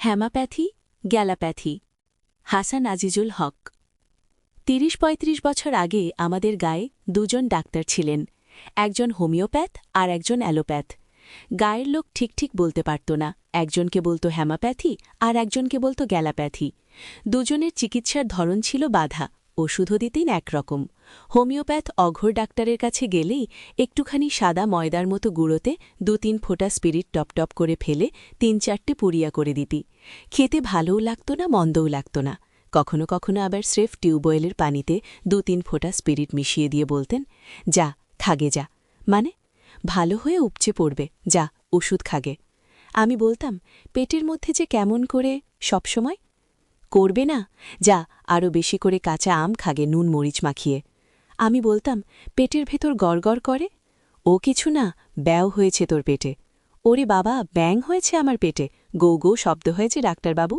হেমাপ্যাথি, গ্যালাপ্যাথি। হাসান আজিজুল হক। ৩০-৩৫ বছর আগে আমাদের গায়ে দুজন ডাক্তার ছিলেন, একজন হোমিওপ্যাথ আর একজন অ্যালোপ্যাথ। গায়ের লোক ঠিক ঠিক বলতে পারত না, একজনকে বলতো হেমাপ্যাথি আর একজনকে বলতো গ্যালাপ্যাথি। দুজনের চিকিৎসার ধরন ছিল বাধা, ওষুধও দিতেন একরকম। হোমিওপ্যাথ অঘোর ডাক্তারের কাছে গেলেই একটুখানি সাদা ময়দার মতো গুঁড়োতে ২-৩ ফোঁটা স্পিরিট টপটপ করে ফেলে ৩-৪টে পুড়িয়া করে দিতি। খেতে ভালোও লাগত না, মন্দও লাগত না। কখনো কখনো আবার স্রেফ টিউবওয়েলের পানিতে ২-৩ ফোঁটা স্পিরিট মিশিয়ে দিয়ে বলতেন, যা খাগে যা, মানে ভালো হয়ে উপচে পড়বে, যা ওষুধ খাগে। আমি বলতাম, পেটের মধ্যে যে কেমন করে সবসময় করবে না, যা আরও বেশি করে কাঁচা আম খাগে নুন মরিচ মাখিয়ে। আমি বলতাম, পেটের ভেতর গড়গড় করে, ও কিছু না, ব্যাও হয়েছে তোর পেটে। ওরে বাবা, ব্যাং হয়েছে আমার পেটে, গৌ গৌ শব্দ হয়েছে ডাক্তারবাবু।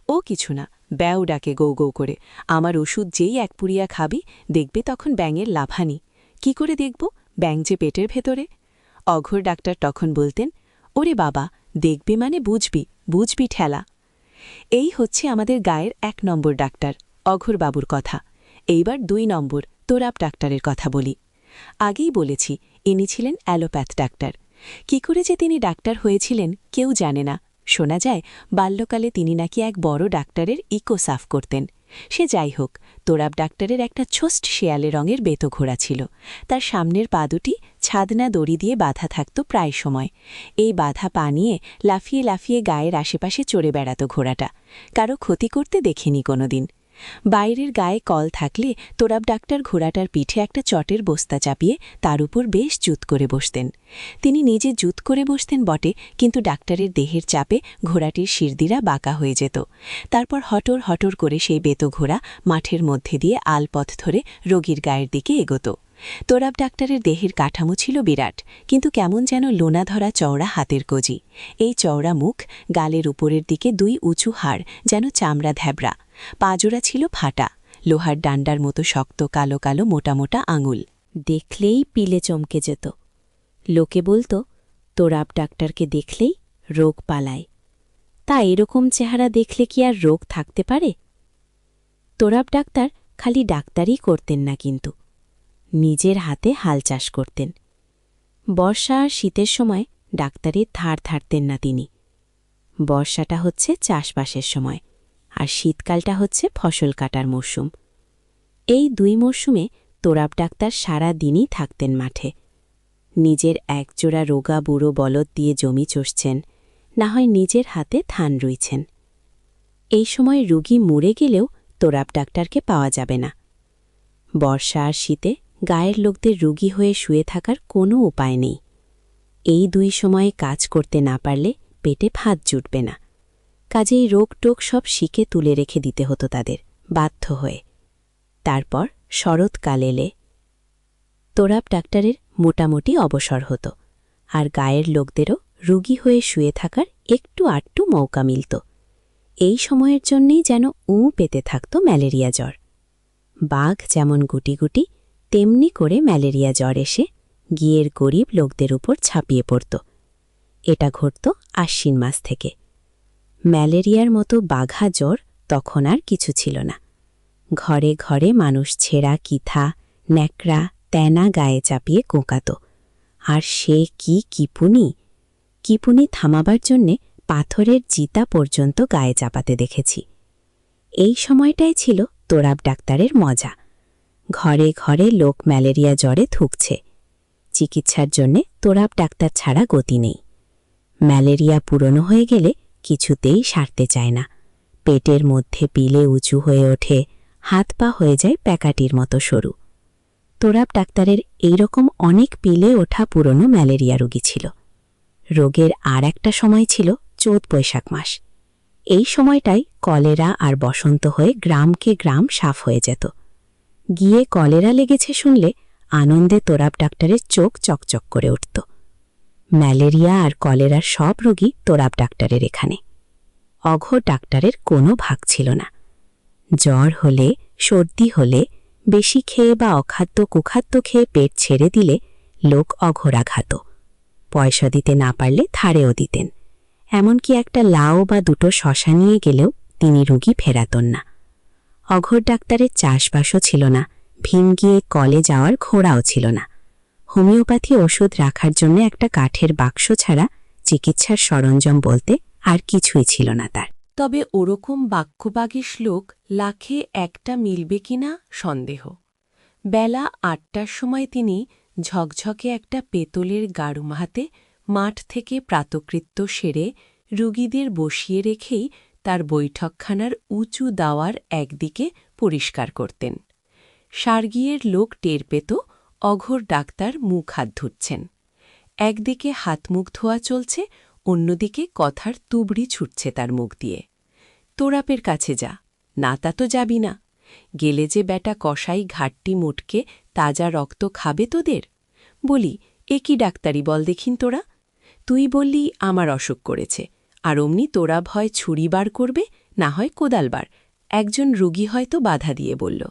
ও কিছু না, ব্যাও ডাকে গৌ গৌ করে। আমার ওষুধ যেই এক পুড়িয়া খাবি, দেখবে তখন ব্যাঙের লাফানি। কি করে দেখব ব্যাং যে পেটের ভেতরে? অঘোর ডাক্তার তখন বলতেন, ওরে বাবা, দেখবে মানে বুঝবি, বুঝবি ঠেলা। এই হচ্ছে আমাদের গায়ের ১ নম্বর ডাক্তার, অঘোরবাবুর কথা। এইবার ২ নম্বর তোরাব ডাক্তারের কথা বলি। আগেই বলেছি, ইনি ছিলেন অ্যালোপ্যাথ ডাক্তার। কি করে যে তিনি ডাক্তার হয়েছিলেন কেউ জানে না। শোনা যায়, বাল্যকালে তিনি নাকি এক বড় ডাক্তারের ইকো সাফ করতেন। সে যাই হোক, তোরাব ডাক্তারের একটা ছোস্ট শেয়ালে রঙের বেতো ঘোড়া ছিল। তার সামনের পা দুটি ছাদনা দড়ি দিয়ে বাঁধা থাকত প্রায় সময়। এই বাধা পা নিয়ে লাফিয়ে লাফিয়ে গায়ের আশেপাশে চড়ে বেড়াত ঘোড়াটা। কারো ক্ষতি করতে দেখেনি কোনোদিন। বাইরের গায়ে কল থাকলে তোরাব ডাক্তার ঘোড়াটার পিঠে একটা চটের বস্তা চাপিয়ে তার উপর বেশ জুত করে বসতেন। তিনি নিজে জুত করে বসতেন বটে, কিন্তু ডাক্তারের দেহের চাপে ঘোড়াটির শিরদিরা বাঁকা হয়ে যেত। তারপর হটর হটর করে সেই বেতো ঘোড়া মাঠের মধ্যে দিয়ে আলপথ ধরে রোগীর গায়ের দিকে এগোত। তোরাব ডাক্তারের দেহের কাঠামো ছিল বিরাট, কিন্তু কেমন যেন লোনা ধরা চওড়া হাতের কজি। এই চওড়া মুখ, গালের উপরের দিকে ২ উঁচু হাড় যেন চামড়া ধ্যাবড়া, পাজোড়া ছিল ফাটা, লোহার ডান্ডার মতো শক্ত কালো কালো মোটা মোটা আঙুল। দেখলেই পিলে চমকে যেত। লোকে বলতো, তোরাব ডাক্তারকে দেখলেই রোগ পালায়। তা এরকম চেহারা দেখলে কি আর রোগ থাকতে পারে? তোরাব ডাক্তার খালি ডাক্তারই করতেন না, কিন্তু নিজের হাতে হাল চাষ করতেন। বর্ষা আর শীতের সময় ডাক্তারের ধার ধারতেন না তিনি। বর্ষাটা হচ্ছে চাষবাসের সময়, আর শীতকালটা হচ্ছে ফসল কাটার মরশুম। এই ২ মরশুমে তোরাব ডাক্তার সারা দিনই থাকতেন মাঠে। নিজের একজোড়া রোগা বুড়ো বলদ দিয়ে জমি চষছেন, না হয় নিজের হাতে ধান রুইছেন। এই সময় রুগী মরে গেলেও তোরাব ডাক্তারকে পাওয়া যাবে না। বর্ষা আর শীতে গায়ের লোকদের রুগী হয়ে শুয়ে থাকার কোনো উপায় নেই। এই ২ সময়ে কাজ করতে না পারলে পেটে ভাত জুটবে না। কাজেই রোগ টোগ সব শিকে তুলে রেখে দিতে হতো তাদের, বাধ্য হয়ে। তারপর শরৎকাল এলে তোরাব ডাক্তারের মোটামুটি অবসর হতো, আর গায়ের লোকদেরও রুগী হয়ে শুয়ে থাকার একটু আটটু মৌকা মিলত। এই সময়ের জন্যেই যেন পেতে থাকত ম্যালেরিয়া জ্বর। বাঘ যেমন গুটি গুটি, তেমনি করে ম্যালেরিয়া জ্বর এসে গিয়ের গরিব লোকদের উপর ছাপিয়ে পড়ত। এটা ঘটত আশ্বিন মাস থেকে। ম্যালেরিয়ার মতো বাঘা জ্বর তখন আর কিছু ছিল না। ঘরে ঘরে মানুষ ছেঁড়া কিথা, ন্যাকড়া, তেনা গায়ে চাপিয়ে কোঁকাত। আর সে কি কিপুনি! কিপুনি থামাবার জন্যে পাথরের জিতা পর্যন্ত গায়ে চাপাতে দেখেছি। এই সময়টাই ছিল তোরাব ডাক্তারের মজা। ঘরে ঘরে লোক ম্যালেরিয়া জ্বরে থুকছে। চিকিৎসার জন্যে তোরাব ডাক্তার ছাড়া গতি নেই। ম্যালেরিয়া পুরনো হয়ে গেলে কিছুতেই সারতে চায় না। পেটের মধ্যে পিলে উঁচু হয়ে ওঠে, হাত পা হয়ে যায় প্যাকাটির মতো সরু। তোরাব ডাক্তারের এইরকম অনেক পিলে ওঠা পুরনো ম্যালেরিয়া রোগী ছিল। রোগের আর একটা সময় ছিল চৈত বৈশাখ মাস। এই সময়টাই কলেরা আর বসন্ত হয়ে গ্রামকে গ্রাম সাফ হয়ে যেত। গিয়ে কলেরা লেগেছে শুনলে আনন্দে তোরাব ডাক্তারের চোখ চকচক করে উঠত। ম্যালেরিয়া আর কলেরার সব রোগী তোরাব ডাক্তারের এখানে। অঘোর ডাক্তারের কোনো ভাগ ছিল না। জ্বর হলে, সর্দি হলে, বেশি খেয়ে বা অখাদ্য কুখাদ্য খেয়ে পেট ছেড়ে দিলে লোক অঘোরাঘাত। পয়সা দিতে না পারলে ধারেও দিতেন। এমনকি একটা লাউ বা দুটো শশা নিয়ে গেলেও তিনি রোগী ফেরাতেন না। অঘোর ডাক্তারের চাষবাসও ছিল না, ভীম গিয়ে কলে যাওয়ার ঘোড়াও ছিল না। হোমিওপ্যাথি ওষুধ রাখার জন্য একটা কাঠের বাক্স ছাড়া চিকিৎসার সরঞ্জাম বলতে আর কিছুই ছিল না তার। তবে ওরকম বাক্যবাগী শ্লোক লাখে একটা মিলবে কিনা সন্দেহ। বেলা ৮টার সময় তিনি ঝকঝকে একটা পেতলের গাড়ুম হাতে মাঠ থেকে প্রাতকৃত্য সেরে রুগীদের বসিয়ে রেখেই তার বৈঠকখানার উঁচু দাওয়ার একদিকে পরিষ্কার করতেন। সার্গিয়ের লোক টের পেত অঘোর ডাক্তার মুখ হাত ধুচ্ছেন। একদিকে হাত মুখ ধোয়া চলছে, অন্যদিকে কথার তুবড়ি ছুটছে তার মুখ দিয়ে। তোরাপের কাছে যা, না তা তো যাবি না। গেলে যে বেটা কসাই ঘাটটি মোটকে তাজা রক্ত খাবে তোদের। বলি, এ কি ডাক্তারি বল দেখিন তোরা? তুই বললি আমার অসুখ করেছে, আর অমনি তোরা ভয় ছুরি বার করবে, না হয় কোদাল বার। একজন রুগী হয়তো বাধা দিয়ে বলল,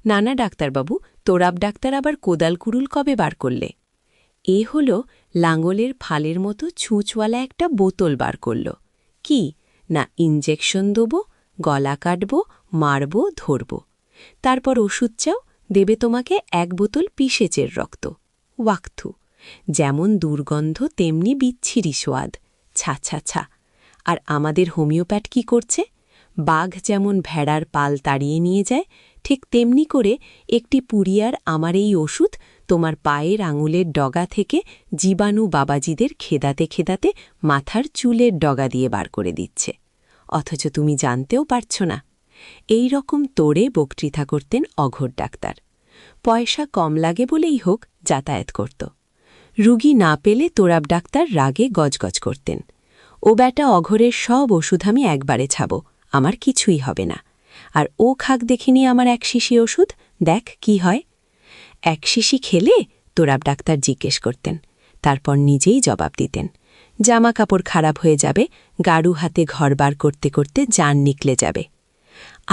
না না ডাক্তারবাবু, তোরাব ডাক্তার আবার কোদাল কুড়ুল কবে বার করলে? এ হল লাঙলের ফালের মতো ছুঁচওয়ালা একটা বোতল বার করল। কি না, ইঞ্জেকশন দেব, গলা কাটব, মারব, ধরব। তারপর ওষুধ চাও, দেবে তোমাকে ১ বোতল পিসেচের রক্ত। ওয়াক্থু, যেমন দুর্গন্ধ তেমনি বিচ্ছিরি সোয়াদ। ছা ছা ছা। আর আমাদের হোমিওপ্যাথ কি করছে? বাঘ যেমন ভেড়ার পাল তাড়িয়ে নিয়ে যায়, ঠিক তেমনি করে একটি পুড়িয়ার আমার এই ওষুধ তোমার পায়ের আঙুলের ডগা থেকে জীবাণু বাবাজিদের খেদাতে খেদাতে মাথার চুলের ডগা দিয়ে বার করে দিচ্ছে, অথচ তুমি জানতেও পারছ না। এই রকম তোড়ে বক্তৃতা করতেন অঘোর ডাক্তার। পয়সা কম লাগে বলেই হোক যাতায়াত করত। রুগী না পেলে তোরাব ডাক্তার রাগে গজগজ করতেন। ও ব্যাটা অঘোরের সব ওষুধ আমি একবারে ছাব, আমার কিছুই হবে না। আর ও খাক দেখিনি আমার ১ শিশি ওষুধ, দেখ কি হয়। ১ শিশি খেলে? তোরাব ডাক্তার জিজ্ঞেস করতেন, তারপর নিজেই জবাব দিতেন, জামা কাপড় খারাপ হয়ে যাবে, গাড়ু হাতে ঘর বার করতে করতে জান নিকলে যাবে।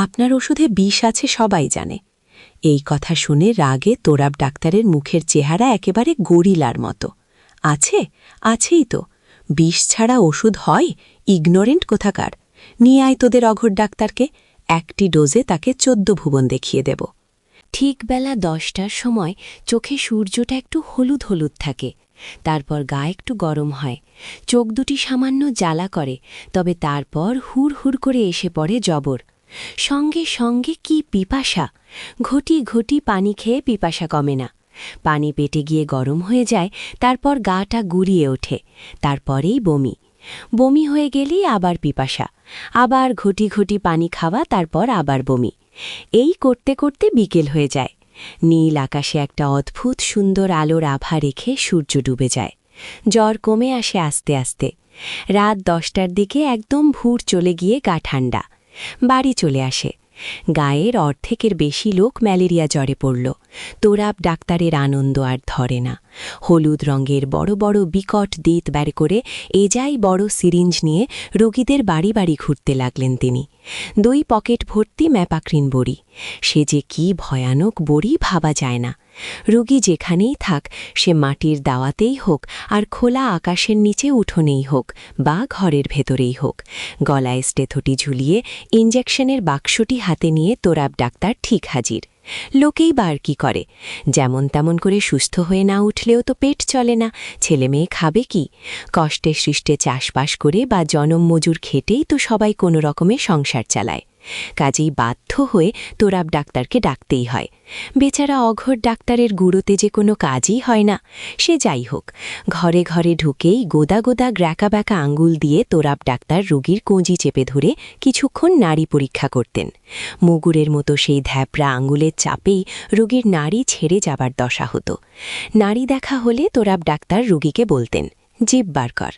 আপনার ওষুধে বিষ আছে সবাই জানে। এই কথা শুনে রাগে তোরাব ডাক্তারের মুখের চেহারা একেবারে গরিলার মতো। আছে? আছেই তো। বিষ ছাড়া ওষুধ হয়? ইগনোরেন্ট কোথাকার। নিয়ে আয় তোদের অঘোর ডাক্তারকে, একটি ডোজে তাকে ১৪ ভুবন দেখিয়ে দেব। ঠিক বেলা ১০টার সময় চোখে সূর্যটা একটু হলুদ হলুদ থাকে, তারপর গা একটু গরম হয়, চোখ দুটি সামান্য জ্বালা করে, তবে তারপর হুড় হুড় করে এসে পড়ে জবর। সঙ্গে সঙ্গে কি পিপাসা! ঘটি ঘটি পানি খেয়ে পিপাসা কমে না। পানি পেটে গিয়ে গরম হয়ে যায়, তারপর গাটা গুড়িয়ে ওঠে, তারপরেই বমি। বমি হয়ে গেলেই আবার পিপাসা, আবার ঘটি ঘটি পানি খাওয়া, তারপর আবার বমি। এই করতে করতে বিকেল হয়ে যায়। নীল আকাশে একটা অদ্ভুত সুন্দর আলোর আভা রেখে সূর্য ডুবে যায়। জ্বর কমে আসে আস্তে আস্তে। রাত ১০টার দিকে একদম ভোর চলে গিয়ে গা ঠান্ডা। বাড়ি চলে আসে। গায়ের অর্ধেকের বেশি লোক ম্যালেরিয়া জ্বরে পড়ল। তোরাব ডাক্তারের আনন্দ আর ধরে না। হলুদ রঙের বড় বড় বিকট দেত বের করে এজাই বড় সিরিঞ্জ নিয়ে রোগীদের বাড়ি বাড়ি ঘুরতে লাগলেন তিনি। ২ পকেট ভর্তি ম্যাপাক্রিন বড়ি। সে যে কি ভয়ানক বড়ি ভাবা যায় না। রোগী যেখানেই থাক, সে মাটির দাওয়াতেই হোক আর খোলা আকাশের নিচে উঠোনেই হোক বা ঘরের ভেতরেই হোক, গলায় স্টেথোটি ঝুলিয়ে ইঞ্জেকশনের বাক্সটি হাতে নিয়ে তোরাব ডাক্তার ঠিক হাজির। লোকেই বা আর কি করে? যেমন তেমন করে সুস্থ হয়ে না উঠলেও তো পেট চলে না, ছেলেমেয়ে খাবে কি? কষ্টে সৃষ্টে চাষবাস করে বা জনম মজুর খেটেই তো সবাই কোনো রকমে সংসার চালায়। কাজেই বাধ্য হয়ে তোরাব ডাক্তারকে ডাকতেই হয়। বেচারা অঘোর ডাক্তারের গুঁড়োতে যে কোনো কাজই হয় না। সে যাই হোক, ঘরে ঘরে ঢুকেই গোদা গোদা গ্র্যাকা ব্যাকা আঙ্গুল দিয়ে তোরাব ডাক্তার রোগীর কঁজি চেপে ধরে কিছুক্ষণ নাড়ি পরীক্ষা করতেন। মুগুরের মতো সেই ধ্যাপড়া আঙ্গুলের চাপেই রোগীর নাড়ি ছেড়ে যাবার দশা হতো। নাড়ি দেখা হলে তোরাব ডাক্তার রোগীকে বলতেন, জিভ বার কর।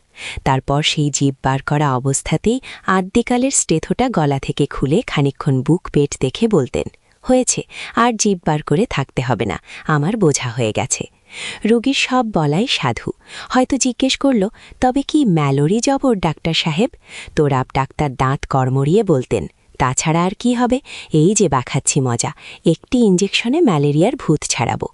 তারপর সেই জিভ বার করা অবস্থাতেই আদ্যিকালের স্টেথোটা গলা থেকে খুলে খানিকক্ষণ বুক পেট দেখে বলতেন, হয়েছে, আর জিভ বার করে থাকতে হবে না, আমার বোঝা হয়ে গেছে। রোগীর সব বলাই সাধু। হয়তো জিজ্ঞেস করল, তবে কি ম্যালোরি জবর ডাক্তার সাহেব? তোরাব ডাক্তার দাঁত কড়মড়িয়ে বলতেন, তাছাড়া আর কি হবে, এই যে বাখাচ্ছি মজা, একটি ইঞ্জেকশনে ম্যালেরিয়ার ভূত ছাড়াবো।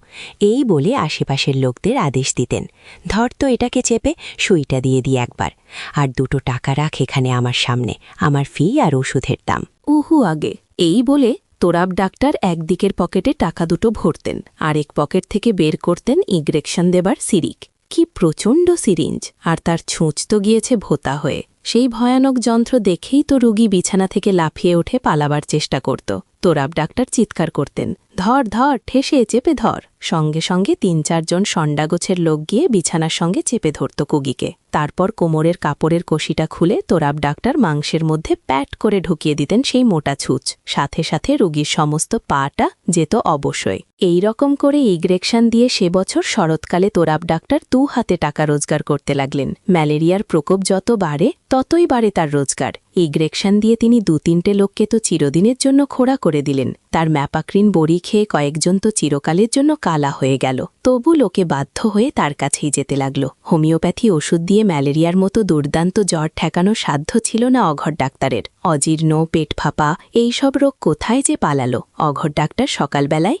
এই বলে আশেপাশের লোকদের আদেশ দিতেন, ধর তো এটাকে চেপে সুইটা দিয়ে দিই একবার, আর 2 টাকা রাখ এখানে আমার সামনে, আমার ফি আর ওষুধের দাম। উহু আগে এই বলে তোরাব ডাক্তার একদিকের পকেটে টাকা 2 ভরতেন, আরেক পকেট থেকে বের করতেন ইনজেকশন দেবার সিরিক। কি প্রচণ্ড সিরিঞ্জ, আর তার ছুঁচ তো গিয়েছে ভোতা হয়ে। সেই ভয়ানক যন্ত্র দেখেই তো রোগী বিছানা থেকে লাফিয়ে উঠে পালাবার চেষ্টা করত। তোরাব ডাক্তার চিৎকার করতেন, ধর ধর, ঠেসে চেপে ধর। সঙ্গে সঙ্গে 3-4 জন সন্ডাগোছের লোক গিয়ে বিছানার সঙ্গে চেপে ধরত কুগিকে। তারপর কোমরের কাপড়ের কষিটা খুলে তোরাব ডাক্তার মাংসের মধ্যে প্যাট করে ঢুকিয়ে দিতেন সেই মোটা ছুঁচ। সাথে সাথে রোগীর সমস্ত পাটা যেত অবশ্যই। এই রকম করে ইনজেকশন দিয়ে সে বছর শরৎকালে তোরাব ডাক্তার 2 হাতে টাকা রোজগার করতে লাগলেন। ম্যালেরিয়ার প্রকোপ যত বাড়ে ততই বাড়ে তার রোজগার। ইনজেকশন দিয়ে তিনি 2-3টে লোককে তো চিরদিনের জন্য খোড়া করে দিলেন। তার ম্যাপাক্রিন বড়ি খেয়ে কয়েকজন তো চিরকালের জন্য কালা হয়ে গেল। তবু লোকে বাধ্য হয়ে তার কাছেই যেতে লাগল। হোমিওপ্যাথি ওষুধ দিয়ে ম্যালেরিয়ার মতো দুর্দান্ত জ্বর ঠেকানো সাধ্য ছিল না অঘর ডাক্তারের। অজীর্ণ, পেট ফাঁপা এইসব রোগ কোথায় যে পালালো। অঘর ডাক্তার সকালবেলায়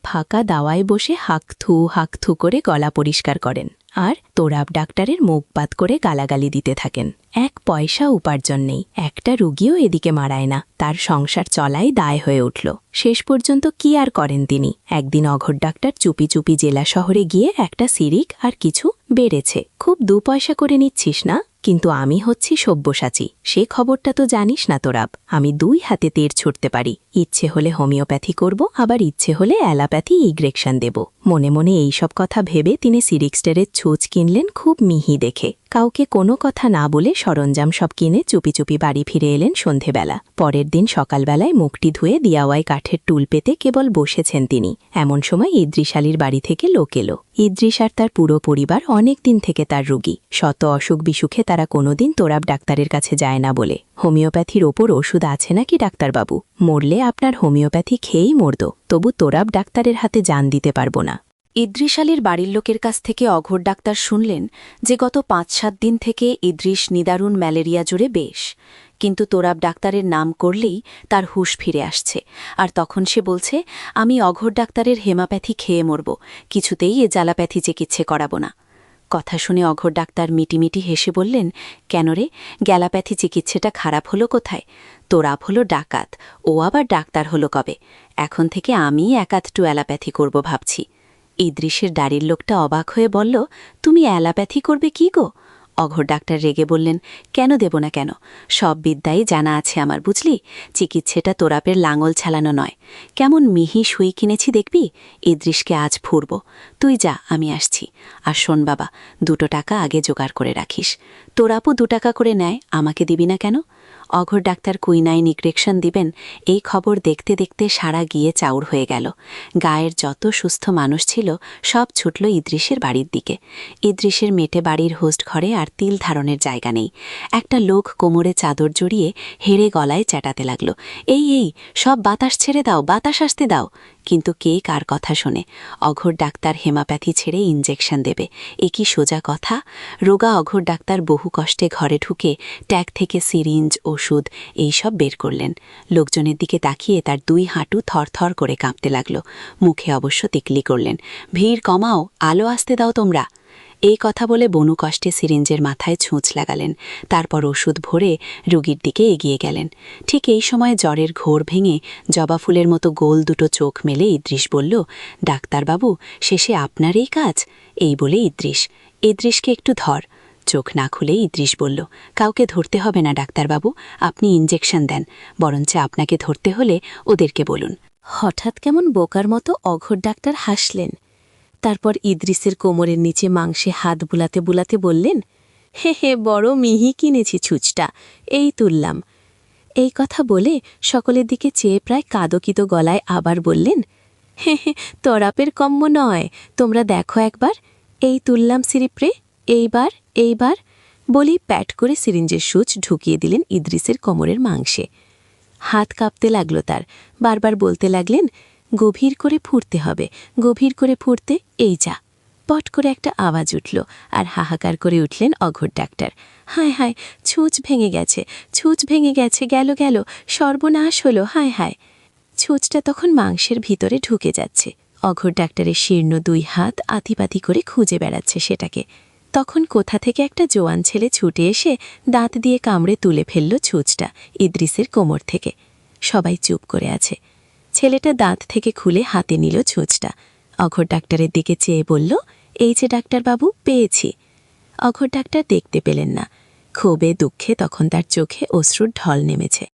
ফাঁকা দাওয়ায় বসে হাঁক থু করে গলা পরিষ্কার করেন, আর তোরাব ডাক্তারের মুখ বাদ করে গালাগালি দিতে থাকেন। 1 পয়সা উপার্জন নেই, একটা রুগীও এদিকে মারায় না। তার সংসার চলাই দায় হয়ে উঠল। শেষ পর্যন্ত কি আর করেন তিনি। একদিন অঘর ডাক্তার চুপি চুপি জেলা শহরে গিয়ে একটা সিরিক আর কিছু বেড়েছে, খুব 2 পয়সা করে নিচ্ছিস না, কিন্তু আমি হচ্ছি সব্যসাচী, সে খবরটা তো জানিস না তোরাব। আমি 2 হাতে তীর ছুটতে পারি, ইচ্ছে হলে হোমিওপ্যাথি করব, আবার ইচ্ছে হলে অ্যালোপ্যাথি ইনজেকশন দেব। মনে মনে এইসব কথা ভেবে তিনি সিরিক্সটারের ছুঁচ কিনলেন খুব মিহি দেখে। কাউকে কোনো কথা না বলে সরঞ্জাম সব কিনে চুপি চুপি বাড়ি ফিরে এলেন সন্ধেবেলা। পরের দিন সকালবেলায় মুখটি ধুয়ে দিয়াওয়ায় কাঠের টুল পেতে কেবল বসেছেন তিনি। এমন সময় ইদ্রিস আলীর বাড়ি থেকে লোক এলো। ইদ্রিস আর তার পুরো পরিবার অনেক দিন থেকে তার রোগী। শত অসুখ বিসুখে তারা কোনোদিন তোরাব ডাক্তারের কাছে যায় না বলে। হোমিওপ্যাথির ওপর ওষুধ আছে নাকি ডাক্তারবাবু? মরলে আপনার হোমিওপ্যাথি খেয়েই মরদ, তবু তোরাব ডাক্তারের হাতে জান দিতে পারব না। ইদ্রিস আলীর বাড়ির লোকের কাছ থেকে অঘোর ডাক্তার শুনলেন যে গত 5-7 দিন থেকে ইদ্রিস নিদারুণ ম্যালেরিয়া জুড়ে বেশ, কিন্তু তোরাব ডাক্তারের নাম করলেই তার হুঁশ ফিরে আসছে। আর তখন সে বলছে, আমি অঘোর ডাক্তারের হেমাপ্যাথি খেয়ে মরব, কিছুতেই এ জ্বালাপ্যাথি চিকিৎসা করাব না। কথা শুনে অঘোর ডাক্তার মিটিমিটি হেসে বললেন, কেন রে, গ্যালাপ্যাথি চিকিৎসাটা খারাপ হলো কোথায়? তোরাব হলো ডাকাত, ও আবার ডাক্তার হলো কবে? এখন থেকে আমি একাধটু অ্যালোপ্যাথি করব ভাবছি। ইদ্রিসের দাড়ির লোকটা অবাক হয়ে বলল, তুমি অ্যালোপ্যাথি করবে কি গো? অঘোর ডাক্তার রেগে বললেন, কেন দেব না কেন, সব বিদ্যাই জানা আছে আমার, বুঝলি? চিকিৎসাটা তোরাপের লাঙল ছালানো নয়। কেমন মিহি সুই কিনেছি দেখবি? ইদ্রিসকে আজ ফুরব। তুই যা, আমি আসছি। আর শোন বাবা, 2 টাকা আগে জোগাড় করে রাখিস। তোরাপও 2 টাকা করে নেয়, আমাকে দিবি না কেন? অঘোর ডাক্তার কুইনাইন ইনজেকশন দিবেন এই খবর দেখতে দেখতে সারা গিয়ে চাউর হয়ে গেল। গায়ের যত সুস্থ মানুষ ছিল সব ছুটল ইদ্রিসের বাড়ির দিকে। ইদ্রিসের মেটে বাড়ির হোস্ট ঘরে আর তিল ধারণের জায়গা নেই। একটা লোক কোমরে চাদর জড়িয়ে হেড়ে গলায় চেটাতে লাগল, এই সব বাতাস ছেড়ে দাও, বাতাস আসতে দাও। কিন্তু কে কার কথা শোনে? অঘোর ডাক্তার হেমাপ্যাথি ছেড়ে ইনজেকশন দেবে, এ কি সোজা কথা? রোগা অঘোর ডাক্তার বহু কষ্টে ঘরে ঢুকে ট্যাগ থেকে সিরিঞ্জ, ওষুধ এইসব বের করলেন। লোকজনের দিকে তাকিয়ে তার 2 হাঁটু থরথর করে কাঁপতে লাগল। মুখে অবশ্য তিকলি করলেন, ভিড় কমাও, আলো আসতে দাও তোমরা। এই কথা বলে বনু কষ্টে সিরিঞ্জের মাথায় ছুঁচ লাগালেন। তারপর ওষুধ ভরে রোগীর দিকে এগিয়ে গেলেন। ঠিক এই সময় জ্বরের ঘোর ভেঙে জবা ফুলের মতো গোল 2 চোখ মেলে ইদ্রিস বলল, ডাক্তারবাবু, শেষে আপনারই কাজ? এই বলে ইদ্রিসকে একটু ধর। চোখ না খুলে ইদ্রিস বলল, কাউকে ধরতে হবে না ডাক্তারবাবু, আপনি ইনজেকশন দেন, বরঞ্চ আপনাকে ধরতে হলে ওদেরকে বলুন। হঠাৎ কেমন বোকার মতো অঘোর ডাক্তার হাসলেন। তারপর ইদ্রিসের কোমরের নিচে মাংসে হাত বুলাতে বুলাতে বললেন, হে বড় মিহি কিনেছি ছুঁচটা, এই তুললাম। এই কথা বলে সকলের দিকে চেয়ে প্রায় কাদকিত গলায় আবার বললেন, হে তরাপের কম্ম নয়, তোমরা দেখো একবার, এই তুললাম সিরিপ্রে, এইবার বলি প্যাট করে সিরিঞ্জের সূচ ঢুকিয়ে দিলেন ইদ্রিসের কোমরের মাংসে। হাত কাঁপতে লাগল তার। বারবার বলতে লাগলেন, গভীর করে ফুঁড়তে হবে, গভীর করে ফুঁড়তে, এই যা। পট করে একটা আওয়াজ উঠল আর হাহাকার করে উঠলেন অঘোর ডাক্তার। হায় হায়, ছুঁচ ভেঙে গেছে, ছুঁচ ভেঙে গেছে, গেল গেল, সর্বনাশ হলো, হায় হায়। ছুঁচটা তখন মাংসের ভিতরে ঢুকে যাচ্ছে। অঘোর ডাক্তারের শীর্ণ 2 হাত আতিপাতি করে খুঁজে বেড়াচ্ছে সেটাকে। তখন কোথা থেকে একটা জোয়ান ছেলে ছুটে এসে দাঁত দিয়ে কামড়ে তুলে ফেলল ছুঁচটা ইদ্রিসের কোমর থেকে। সবাই চুপ করে আছে। ছেলেটা দাঁত থেকে খুলে হাতে নিল ছুঁচটা। অঘোর ডাক্তারের দিকে চেয়ে বলল, এই যে ডাক্তারবাবু, পেয়েছি। অঘোর ডাক্তার দেখতে পেলেন না। ক্ষোভে দুঃখে তখন তার চোখে অশ্রুর ঢল নেমেছে।